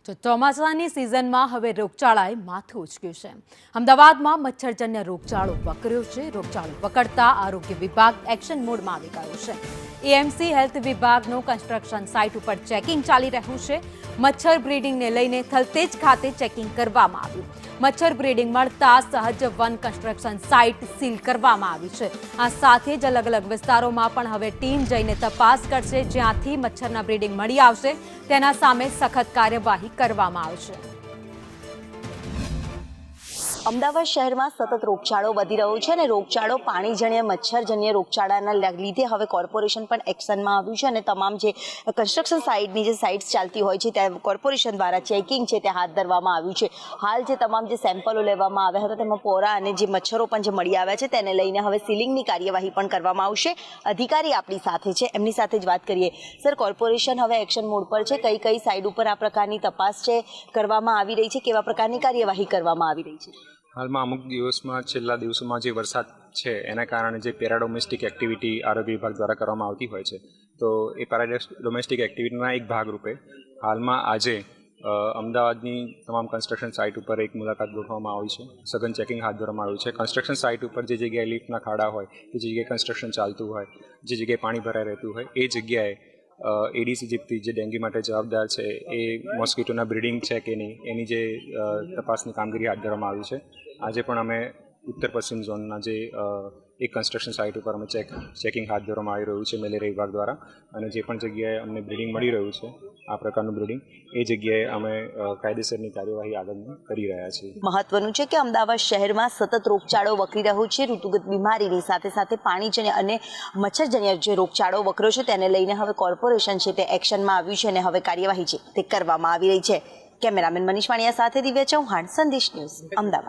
તો ચોમાસાની સિઝનમાં હવે રોગચાળાએ માથું ઉચક્યું છે। અમદાવાદમાં મચ્છરજન્ય રોગચાળો વકર્યો છે। રોગચાળો વકરતા આરોગ્ય વિભાગ એક્શન મોડમાં આવી ગયો છે। એએમસી હેલ્થ વિભાગનું કન્સ્ટ્રક્શન સાઇટ ઉપર ચેકિંગ ચાલી રહ્યું છે। મચ્છર બ્રીડિંગને લઈને થલતેજ ખાતે ચેકિંગ કરવામાં આવ્યું। મચ્છર બ્રીડિંગ મળતા સહજ વન કન્સ્ટ્રક્શન સાઇટ સીલ કરવામાં આવી છે। આ સાથે જ અલગ અલગ વિસ્તારોમાં પણ હવે ટીમ જઈને તપાસ કરશે। જ્યાંથી મચ્છરના બ્રીડિંગ મળી આવશે તેના સામે સખત કાર્યવાહી કરવામાં આવશે। અમદાવાદ શહેરમાં સતત રોગચાળો વધી રહ્યો છે અને રોગચાળો પાણીજન્ય મચ્છરજન્ય રોગચાળાના લીધે હવે કોર્પોરેશન પણ એક્શનમાં આવ્યું છે અને તમામ જે કન્સ્ટ્રક્શન સાઇટની જે સાઇટ્સ ચાલતી હોય છે ત્યાં કોર્પોરેશન દ્વારા ચેકિંગ છે તે હાથ ધરવામાં આવ્યું છે। હાલ જે તમામ જે સેમ્પલો લેવામાં આવ્યા હતા તેમાં પોરા અને જે મચ્છરો પણ જે મળી આવ્યા છે તેને લઈને હવે સીલિંગની કાર્યવાહી પણ કરવામાં આવશે। અધિકારી આપણી સાથે છે, એમની સાથે જ વાત કરીએ। સર, કોર્પોરેશન હવે એક્શન મોડ પર છે, કઈ સાઇડ ઉપર આ પ્રકારની તપાસ છે કરવામાં આવી રહી છે, કેવા પ્રકારની કાર્યવાહી કરવામાં આવી રહી છે? હાલમાં અમુક દિવસમાં છેલ્લા દિવસોમાં જે વરસાદ છે એના કારણે જે પેરાડોમેસ્ટિક એક્ટિવિટી આરોગ્ય વિભાગ દ્વારા કરવામાં આવતી હોય છે, તો એ પેરાડોમેસ્ટિક એક્ટિવિટીના એક ભાગરૂપે હાલમાં આજે અમદાવાદની તમામ કન્સ્ટ્રક્શન સાઇટ ઉપર એક મુલાકાત ગોઠવવામાં આવી છે। સઘન ચેકિંગ હાથ ધરવામાં આવ્યું છે। કન્સ્ટ્રક્શન સાઇટ ઉપર જે જગ્યાએ લિફ્ટના ખાડા હોય, જે જગ્યાએ કન્સ્ટ્રક્શન ચાલતું હોય, જે જગ્યાએ પાણી ભરાઈ રહેતું હોય એ જગ્યાએ એડિસ ઇજિપ્ટી જે ડેન્ગ્યુ માટે જવાબદાર છે એ મોસ્કીટોના બ્રીડિંગ છે કે નહીં એની જે તપાસની કામગીરી હાથ ધરવામાં આવી છે। આજે પણ અમે ઉત્તર પશ્ચિમ ઝોનના જે એક કન્સ્ટ્રક્શન સાઇટ ઉપર અમે ચેકિંગ હાથ ધરવામાં આવી રહ્યું છે મેલેરિયા વિભાગ દ્વારા, અને જે પણ જગ્યાએ અમને બ્રીડિંગ મળી રહ્યું છે આ પ્રકારનું બ્રીડિંગ એ જગ્યાએ અમે કાયદેસરની કાર્યવાહી આગળની કરી રહ્યા છીએ। મહત્વનું છે કે અમદાવાદ શહેરમાં સતત રોગચાળો વકરી રહ્યો છે। ઋતુગત બીમારીની સાથે સાથે પાણીજન્ય અને મચ્છરજન્ય જે રોગચાળો વકર્યો છે તેને લઈને હવે કોર્પોરેશન છે તે એક્શનમાં આવ્યું છે અને હવે કાર્યવાહી છે તે કરવામાં આવી રહી છે। કેમેરામેન મનીષ વાણિયા સાથે દિવ્યા ચૌહાણ, સંદેશ ન્યૂઝ, અમદાવાદ।